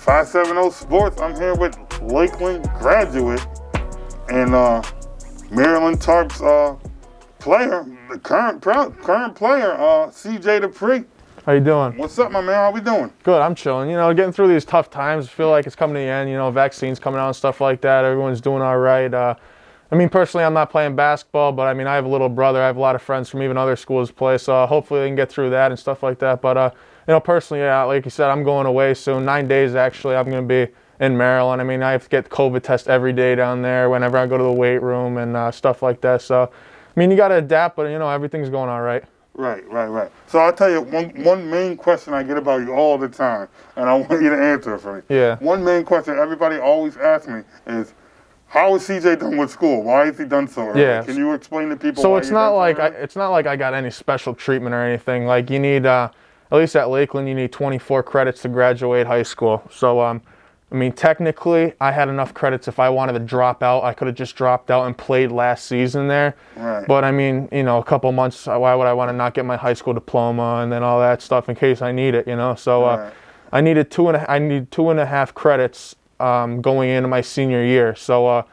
570 Sports. I'm here with Lakeland graduate and Maryland Terps player, the current player, CJ Dippre. How you doing? What's up, my man? How we doing? Good, I'm chilling. You know, getting through these tough times. I feel like it's coming to the end. You know, vaccines coming out and stuff like that. Everyone's doing all right. I mean, personally, I'm not playing basketball, but I mean, I have a little brother. I have a lot of friends from even other schools play, so hopefully they can get through that and stuff like that. But you know, personally, yeah, like you said, I'm going away soon. 9 days, actually. I'm going to be in Maryland. I mean, I have to get COVID test every day down there whenever I go to the weight room and stuff like that. So, I mean, you got to adapt, but, you know, everything's going all right. Right. So I'll tell you one main question I get about you all the time, and I want you to answer it for me. Yeah. One main question everybody always asks me is, how is CJ done with school? Why is he done so early? Yeah. Can you explain to people? So why it's not like I I got any special treatment or anything. Like you need, at least at Lakeland, you need 24 credits to graduate high school. So I mean, technically, I had enough credits. If I wanted to drop out, I could have just dropped out and played last season there. Right. But I mean, you know, a couple months, why would I want to not get my high school diploma and then all that stuff in case I need it, you know? So Right. I need 2.5 credits going into my senior year. So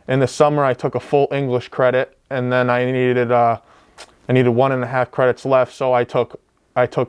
in the summer, I took a full English credit, and then I needed 1.5 credits left. So I took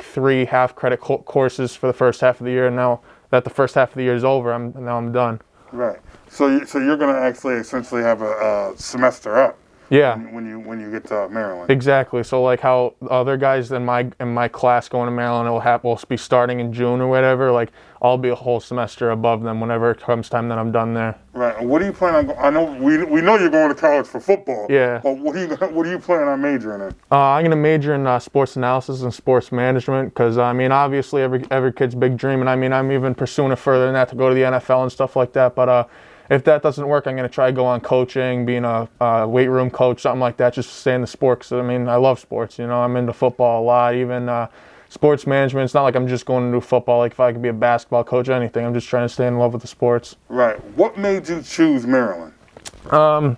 3 half-credit courses for the first half of the year, and now that the first half of the year is over, I'm done. Right. So you're going to actually essentially have a semester up. Yeah. When you get to Maryland. Exactly. So like how other guys in my class going to Maryland will be starting in June or whatever. Like I'll be a whole semester above them whenever it comes time that I'm done there. Right. And what do you plan on? I know we know you're going to college for football. Yeah. But what do you plan on majoring in? I'm gonna major in sports analysis and sports management because I mean obviously every kid's big dream, and I mean I'm even pursuing it further than that to go to the NFL and stuff like that. But if that doesn't work, I'm going to try to go on coaching, being a weight room coach, something like that, just to stay in the sport. 'Cause, I mean, I love sports. You know, I'm into football a lot. Even sports management, it's not like I'm just going to do football. Like if I could be a basketball coach or anything, I'm just trying to stay in love with the sports. Right. What made you choose Maryland? I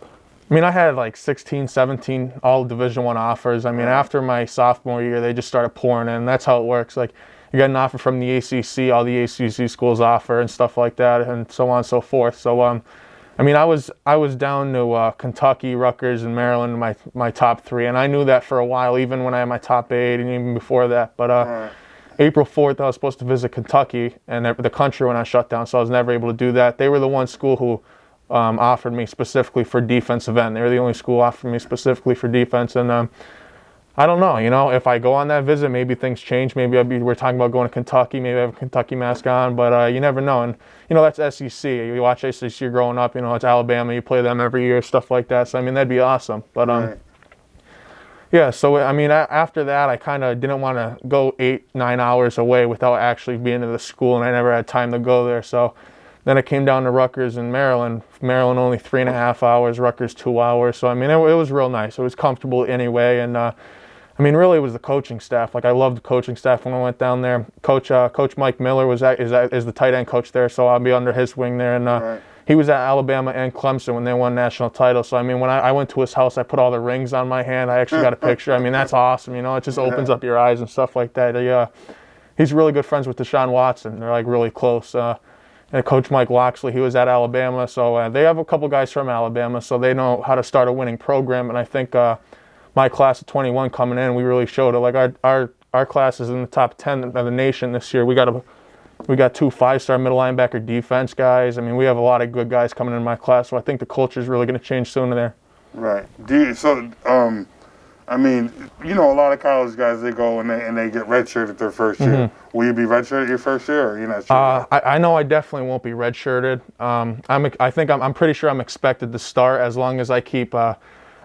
mean, I had like 16, 17 all Division I offers. I mean, after my sophomore year, they just started pouring in. That's how it works. Like you get an offer from the ACC, all the ACC schools offer and stuff like that, and so on and so forth. So, I mean, I was down to Kentucky, Rutgers, and Maryland, my top 3, and I knew that for a while, even when I had my top 8 and even before that. But Right. April 4th, I was supposed to visit Kentucky, and the country when I shut down, so I was never able to do that. They were the one school who offered me specifically for defensive end. They were the only school offering me specifically for defense, and I don't know, you know, if I go on that visit, maybe things change. Maybe we're talking about going to Kentucky. Maybe I have a Kentucky mask on, but you never know. And, you know, that's SEC. You watch SEC growing up, you know, it's Alabama. You play them every year, stuff like that. So, I mean, that'd be awesome. But, Right. yeah, so, I mean, after that, I kind of didn't want to go 8-9 hours away without actually being to the school, and I never had time to go there. So then I came down to Rutgers in Maryland. Maryland only 3.5 hours, Rutgers 2 hours. So, I mean, it was real nice. It was comfortable anyway, and I mean, really, it was the coaching staff. Like, I loved the coaching staff when I went down there. Coach Mike Miller is the tight end coach there, so I'll be under his wing there. And Right. he was at Alabama and Clemson when they won national titles. So, I mean, when I went to his house, I put all the rings on my hand. I actually got a picture. I mean, that's awesome. You know, it just opens up your eyes and stuff like that. He's really good friends with Deshaun Watson. They're, like, really close. And Coach Mike Loxley, he was at Alabama. So they have a couple guys from Alabama, so they know how to start a winning program. And I think my class of 21 coming in, we really showed it. Like our class is in the top 10 of the nation this year. We got 2 5-star middle linebacker defense guys. I mean, we have a lot of good guys coming in my class, so I think the culture is really going to change soon there. Right. I mean, you know, a lot of college guys, they go and they get redshirted their first year. Will you be redshirted your first year, or you're not sure? I know I definitely won't be redshirted. I'm pretty sure I'm expected to start as long as I keep.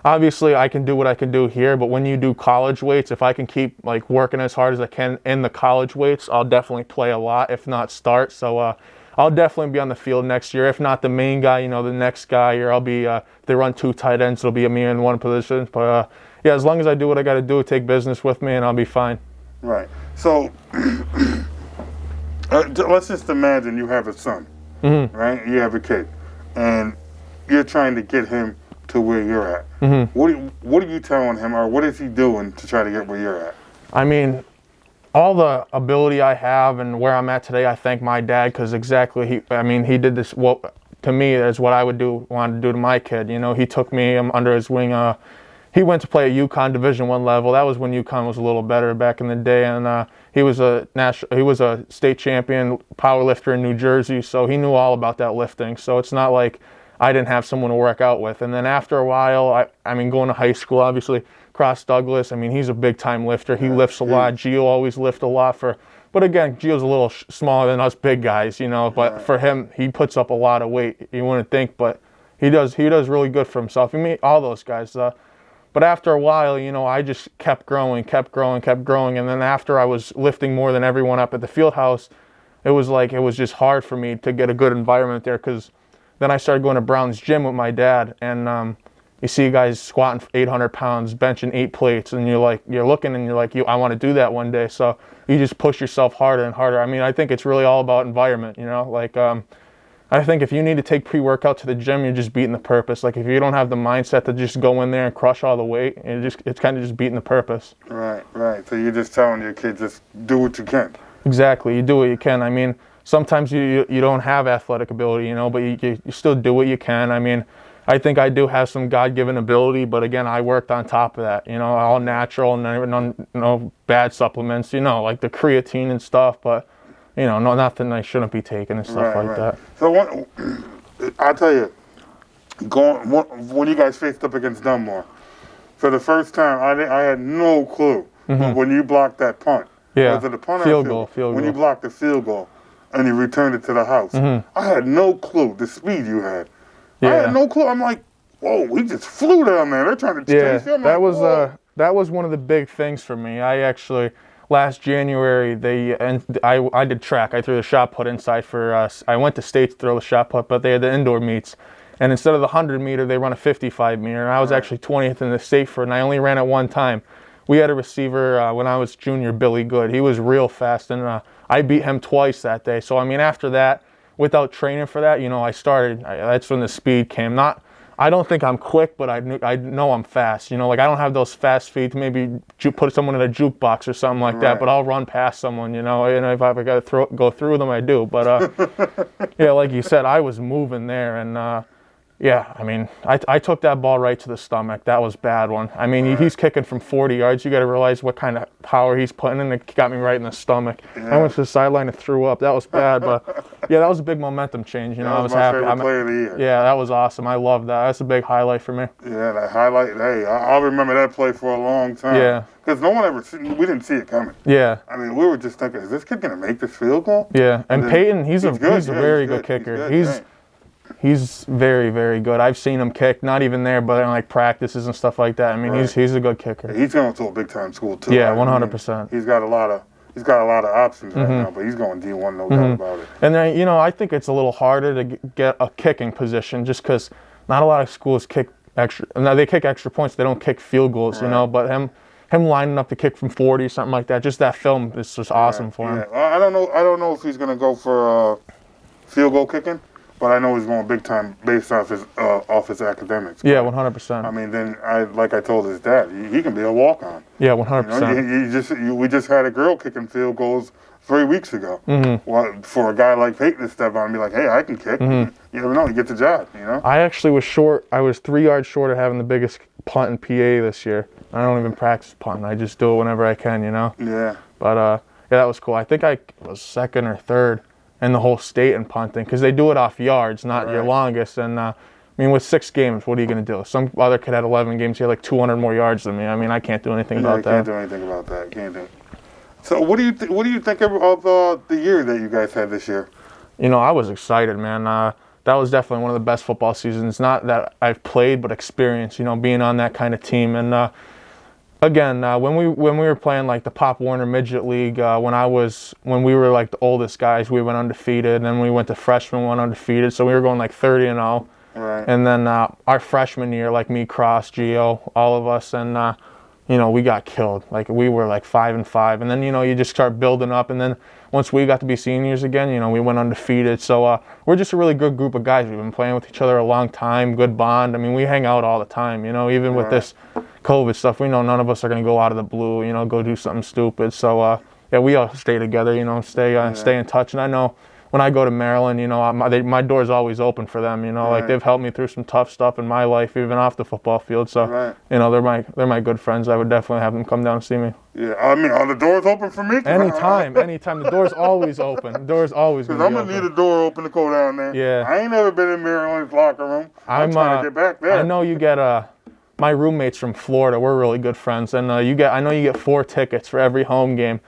Obviously, I can do what I can do here, but when you do college weights, if I can keep like working as hard as I can in the college weights, I'll definitely play a lot, if not start. So I'll definitely be on the field next year. If not the main guy, you know, the next guy, or I'll be. If they run 2 tight ends, it'll be me in one position. But yeah, as long as I do what I got to do, take business with me, and I'll be fine. Right. So let's just imagine you have a son, right? You have a kid, and you're trying to get him to where you're at. What are you telling him, or what is he doing to try to get where you're at? I mean, all the ability I have and where I'm at today, I thank my dad, because exactly he did this. What to me is what I would want to do to my kid. You know, he took me under his wing. He went to play at UConn Division I level. That was when UConn was a little better back in the day, and he was a state champion power lifter in New Jersey, so he knew all about that lifting. So it's not like I didn't have someone to work out with. And then after a while, I mean, going to high school, obviously, Cross Douglas, I mean, he's a big-time lifter. He lifts a lot. Gio always lifts a lot but again, Gio's a little smaller than us big guys, you know. But for him, he puts up a lot of weight. You wouldn't think, but he does really good for himself. You meet all those guys. But after a while, you know, I just kept growing. And then after I was lifting more than everyone up at the field house, it was just hard for me to get a good environment there, because then I started going to Brown's gym with my dad, and you see guys squatting 800 pounds, benching 8 plates, and you're looking and you're like, I want to do that one day. So you just push yourself harder and harder. I mean, I think it's really all about environment, you know, like, I think if you need to take pre-workout to the gym, you're just beating the purpose. Like, if you don't have the mindset to just go in there and crush all the weight, it's kind of just beating the purpose. Right. So you're just telling your kids, just do what you can. Exactly. You do what you can. I mean, sometimes you don't have athletic ability, you know, but you still do what you can. I mean, I think I do have some God-given ability, but again, I worked on top of that, you know, all natural and no bad supplements, you know, like the creatine and stuff, but, you know, nothing I shouldn't be taking and stuff like that. So I'll tell you, when you guys faced up against Dunmore, for the first time, I had no clue when you blocked that punt. Yeah, was it a punt field or goal. When you blocked the field goal and you returned it to the house, I had no clue the speed you had. Yeah. I had no clue. I'm like, whoa, we just flew down there. They're trying to chase him. That was one of the big things for me. I actually, last January, I did track. I threw the shot put inside for us. I went to state to throw the shot put, but they had the indoor meets. And instead of the 100-meter, they run a 55-meter. And I was actually 20th in the state for it, and I only ran it one time. We had a receiver when I was junior, Billy Good. He was real fast, and I beat him twice that day. So, I mean, after that, without training for that, you know, that's when the speed came. I don't think I'm quick, but I know I'm fast. You know, like, I don't have those fast feet to maybe put someone in a jukebox or something like that, but I'll run past someone, you know, and if I got to go through them, I do. But, yeah, like you said, I was moving there, and, yeah, I mean, I took that ball right to the stomach. That was a bad one. I mean, he's kicking from 40 yards. You got to realize what kind of power he's putting in. It got me right in the stomach. I went to the sideline and threw up. That was bad, but yeah, that was a big momentum change. You know, I was happy. Favorite play of the year. Yeah, that was awesome. I love that. That's a big highlight for me. Yeah, that highlight. Hey, I'll remember that play for a long time. Yeah. Because we didn't see it coming. Yeah. I mean, we were just thinking, is this kid going to make this field goal? Yeah, and Peyton, he's a very good kicker. He's very, very good. I've seen him kick, not even there, but in like practices and stuff like that. I mean, he's a good kicker. He's going to a big time school too. Yeah, 100%. He's got a lot of options right now, but he's going D1, no doubt about it. And then, you know, I think it's a little harder to get a kicking position just because not a lot of schools kick extra. Now they kick extra points, they don't kick field goals, you know. But him lining up to kick from 40, something like that, just that film is just awesome for him. Yeah. I don't know if he's going to go for field goal kicking. But I know he's going big time based off his academics. Yeah, 100%. I mean, then like I told his dad, he can be a walk-on. Yeah, 100%. You know, we just had a girl kicking field goals 3 weeks ago. Well, for a guy like Peyton to step on and be like, hey, I can kick. You never know, he gets a job. You know. I actually was short. I was 3 yards short of having the biggest punt in PA this year. I don't even practice punting. I just do it whenever I can. You know. Yeah. But yeah, that was cool. I think I was second or third in the whole state in punting, because they do it off yards, not your longest. And I mean, with 6 games, what are you going to do? Some other kid had 11 games. He had like 200 more yards than me. I mean, I can't do anything about that. Can't do anything about that. Can't do. So, what do you think of the year that you guys had this year? You know, I was excited, man. That was definitely one of the best football seasons. Not that I've played, but experienced. You know, being on that kind of team. And again, when we were playing like the Pop Warner Midget League, when we were like the oldest guys, we went undefeated, and then we went to freshman, went undefeated, so we were going like 30-0. Right. And then our freshman year, like me, Cross, Gio, all of us, and you know, we got killed. Like we were like 5-5, and then you know, you just start building up, and then once we got to be seniors again, you know, we went undefeated. So we're just a really good group of guys. We've been playing with each other a long time, good bond. I mean, we hang out all the time, you know, even with this COVID stuff. We know none of us are going to go out of the blue, you know, go do something stupid. So, yeah, we all stay together, you know, stay in touch. And I know when I go to Maryland, you know, my door's always open for them, you know, like they've helped me through some tough stuff in my life, even off the football field. So, you know, they're my good friends. I would definitely have them come down and see me. Yeah, I mean, are the doors open for me? Anytime. The door's always open. The door's always going to be open. Because I'm going to need a door open to go down there. Yeah. I ain't never been in Maryland's locker room. I'm trying to get back there. I know you get my roommate's from Florida. We're really good friends, and I know you get 4 tickets for every home game.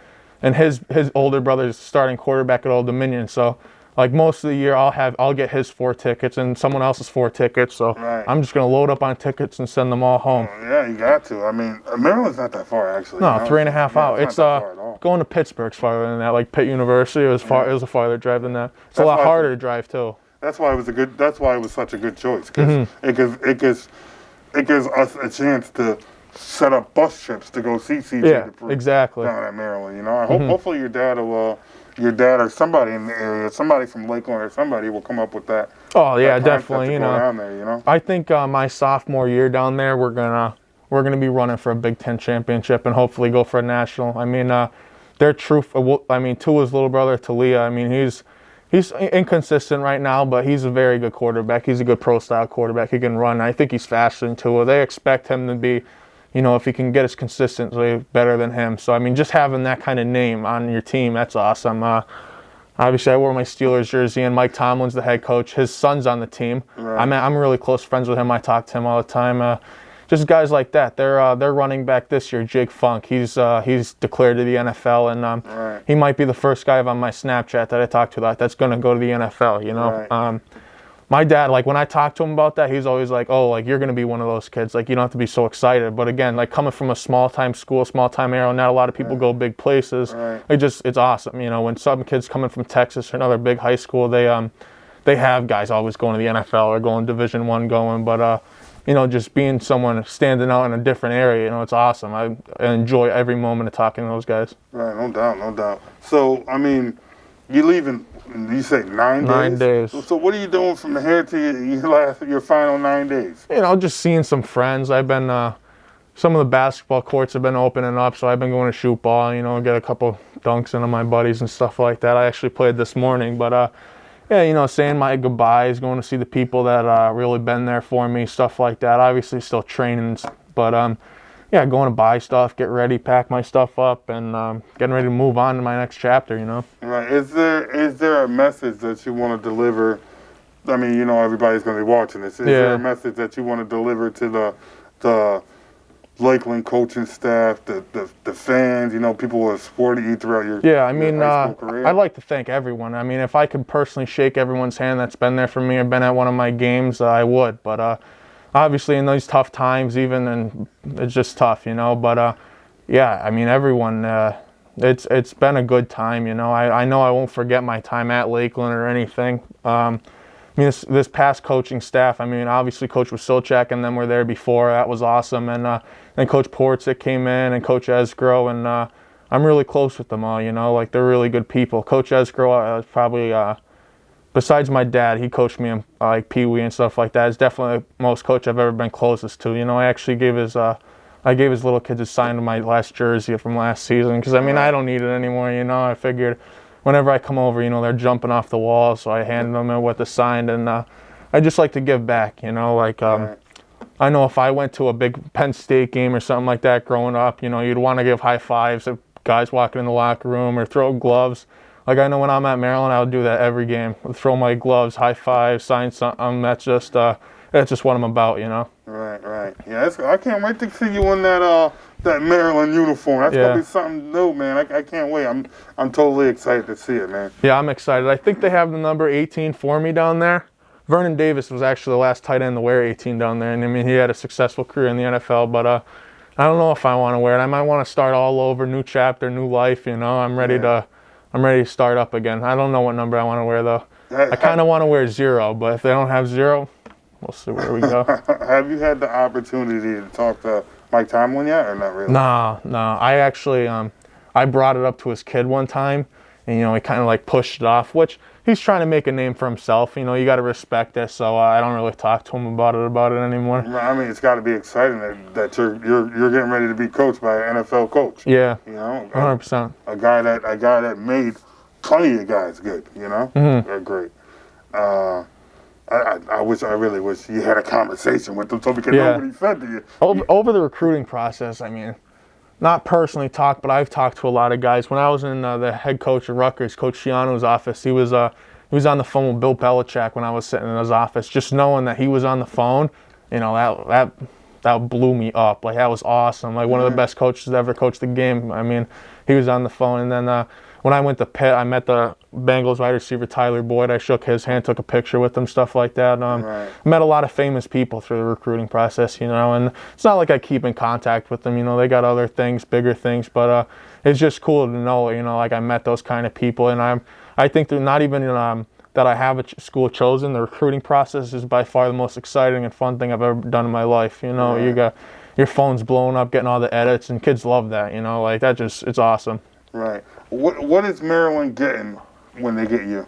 And his older brother's starting quarterback at Old Dominion, so like most of the year I'll get his 4 tickets and someone else's 4 tickets. So I'm just gonna load up on tickets and send them all home. Yeah, you got to. I mean, Maryland's not that far actually. No, 3.5 hours. It's going to Pittsburgh's farther than that. Like Pitt University, it was a farther drive than that. It's a lot harder to drive too. That's why it was such a good choice, because it gives us a chance to set up bus trips to go see CJ Dippre exactly down at Maryland. You know, I hope hopefully your dad or somebody in the area, somebody from Lakeland or somebody will come up with that. Oh yeah, definitely. You know, down there, you know, I think my sophomore year down there, we're gonna be running for a Big Ten championship and hopefully go for a national. I mean, Tua's little brother Talia. I mean, he's inconsistent right now, but he's a very good quarterback. He's a good pro-style quarterback. He can run. I think he's faster than Tua. They expect him to be, you know, if he can get his consistency, better than him. So, I mean, just having that kind of name on your team, that's awesome. Obviously, I wore my Steelers jersey, and Mike Tomlin's the head coach. His son's on the team. Right. I'm really close friends with him. I talk to him all the time. Just guys like that. They're running back this year, Jake Funk. He's declared to the NFL, and he might be the first guy on my Snapchat that I talk to that's going to go to the NFL. You know, my dad, like when I talk to him about that, he's always like, "Oh, like you're going to be one of those kids. Like you don't have to be so excited." But again, like coming from a small time school, small time area, not a lot of people go big places. It's awesome. You know, when some kids coming from Texas or another big high school, they have guys always going to the NFL or going Division I going, but you know, just being someone standing out in a different area, you know, it's awesome. I enjoy every moment of talking to those guys. Right, no doubt. So, I mean, you leave in, you say 9 days? 9 days. So what are you doing from here to your final 9 days? You know, just seeing some friends. I've been, some of the basketball courts have been opening up, so I've been going to shoot ball, you know, get a couple dunks into my buddies and stuff like that. I actually played this morning, but, yeah, you know, saying my goodbyes, going to see the people that really been there for me, stuff like that. Obviously, still training, but yeah, going to buy stuff, get ready, pack my stuff up, and getting ready to move on to my next chapter. You know. Right. Is there a message that you want to deliver? I mean, you know, everybody's going to be watching this. Is there a message that you want to deliver to the Lakeland coaching staff, the fans, you know, people who have supported you throughout your high school career? I'd like to thank everyone. I mean, if I could personally shake everyone's hand that's been there for me or been at one of my games, I would. But obviously in those tough times, and it's just tough, you know. But yeah, I mean, everyone, it's been a good time, you know. I know I won't forget my time at Lakeland or anything. I mean, this past coaching staff, I mean, obviously Coach Wasilchak and them were there before. That was awesome. And then Coach Portzik came in and Coach Esgro, and I'm really close with them all, you know. Like, they're really good people. Coach Esgro is probably, besides my dad, he coached me in like Pee Wee and stuff like that. It's definitely the most coach I've ever been closest to. You know, I actually gave his little kids a sign of my last jersey from last season because, I mean, I don't need it anymore, you know. I figured whenever I come over, you know, they're jumping off the wall, so I handed them with the sign, and I just like to give back, you know, like I know if I went to a big Penn State game or something like that growing up, you know, you'd want to give high fives to guys walking in the locker room or throw gloves. Like, I know when I'm at Maryland, I would do that every game. I'd throw my gloves, high five, sign something. That's just what I'm about, you know. Right. Yeah, I can't wait to see you in that Maryland uniform. That's gonna be something new, man. I can't wait. I'm totally excited to see it, man. Yeah, I'm excited. I think they have the number 18 for me down there. Vernon Davis was actually the last tight end to wear 18 down there, and I mean, he had a successful career in the NFL. But I don't know if I want to wear it. I might want to start all over, new chapter, new life. You know, I'm ready to start up again. I don't know what number I want to wear though. I kind of want to wear 0, but if they don't have 0, we'll see where we go. Have you had the opportunity to talk to Mike Tomlin yet, or not really? No. I actually I brought it up to his kid one time, and you know, he kind of like pushed it off, which he's trying to make a name for himself. You know, you got to respect it. So I don't really talk to him about it anymore. I mean, it's got to be exciting that you're getting ready to be coached by an NFL coach. Yeah. You know, 100%. A guy that made plenty of guys good. You know, they're great. I really wish you had a conversation with him so we could know what he said to you. Over the recruiting process, I mean, not personally talked, but I've talked to a lot of guys. When I was in the head coach of Rutgers, Coach Schiano's office, he was on the phone with Bill Belichick when I was sitting in his office. Just knowing that he was on the phone, you know, that blew me up. Like, that was awesome. Like, one of the best coaches that ever coached the game. I mean, he was on the phone. And then when I went to Pitt, I met the Bengals wide receiver Tyler Boyd. I shook his hand, took a picture with him, stuff like that. Met a lot of famous people through the recruiting process, you know, and it's not like I keep in contact with them. You know, they got other things, bigger things, but it's just cool to know, you know, like I met those kind of people. And I think they're not even that I have a school chosen. The recruiting process is by far the most exciting and fun thing I've ever done in my life. You know, you got your phone's blowing up, getting all the edits, and kids love that, you know, like that it's awesome. Right. What is Maryland getting when they get you?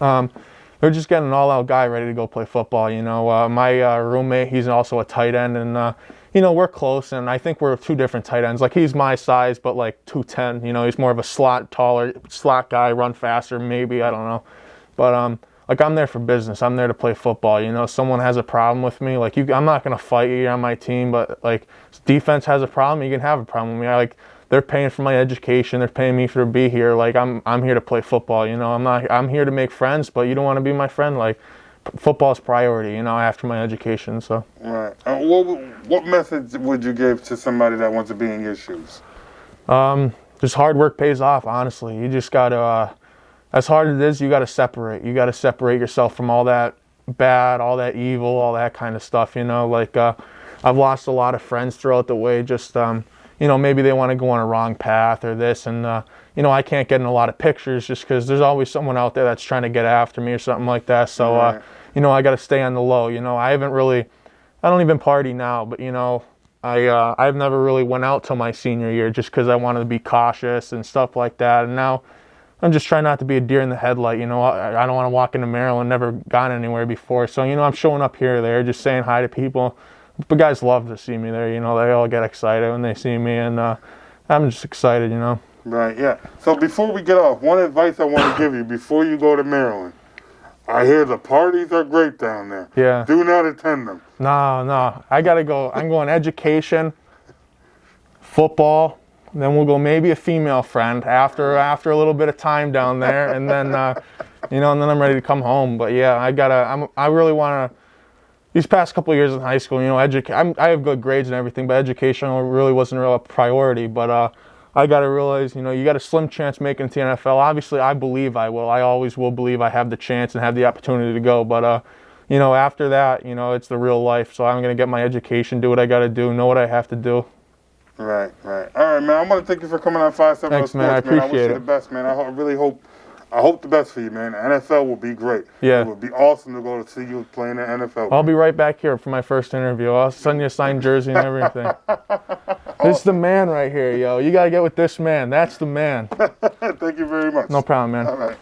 They're just getting an all-out guy ready to go play football. You know, my roommate, he's also a tight end, and you know, we're close, and I think we're two different tight ends. Like, he's my size, but like 210. You know, he's more of a taller slot guy, run faster, maybe, I don't know. But like, I'm there for business. I'm there to play football. You know, someone has a problem with me, like, I'm not gonna fight you. You're on my team, but like, defense has a problem, you can have a problem with me. They're paying for my education. They're paying me to be here. Like, I'm here to play football. You know, I'm here to make friends, but you don't want to be my friend. Like, football is priority, you know, after my education. So. Right. What message would you give to somebody that wants to be in your shoes? Just hard work pays off. Honestly, you just gotta. As hard as it is, you gotta separate. You gotta separate yourself from all that bad, all that evil, all that kind of stuff. You know, like I've lost a lot of friends throughout the way. Just you know, maybe they want to go on a wrong path or this, and you know, I can't get in a lot of pictures just because there's always someone out there that's trying to get after me or something like that. So you know, I got to stay on the low. You know, I don't even party now, but you know, I've never really went out till my senior year just because I wanted to be cautious and stuff like that. And now I'm just trying not to be a deer in the headlight. You know, I don't want to walk into Maryland, never gone anywhere before. So, you know, I'm showing up here or there, just saying hi to people. But guys love to see me there. You know, they all get excited when they see me, and I'm just excited, you know. Right, yeah. So before we get off, one advice I want to give you before you go to Maryland. I hear the parties are great down there. Yeah. Do not attend them. No. I got to go. I'm going education, football, then we'll go maybe a female friend after a little bit of time down there, and then, you know, and then I'm ready to come home. But yeah, I really want to. These past couple of years in high school, you know, I have good grades and everything, but education really wasn't a priority. But I got to realize, you know, you got a slim chance making it to the NFL. Obviously, I believe I will. I always will believe I have the chance and have the opportunity to go. But, you know, after that, you know, it's the real life. So I'm going to get my education, do what I got to do, know what I have to do. Right. All right, man. I want to thank you for coming on 570 Thanks, Sports, man. I appreciate I wish you the best, man. I hope the best for you, man. The NFL will be great. Yeah. It would be awesome to go to see you playing in the NFL. I'll be right back here for my first interview. I'll send you a signed jersey and everything. This is the man right here, yo. You got to get with this man. That's the man. Thank you very much. No problem, man. All right.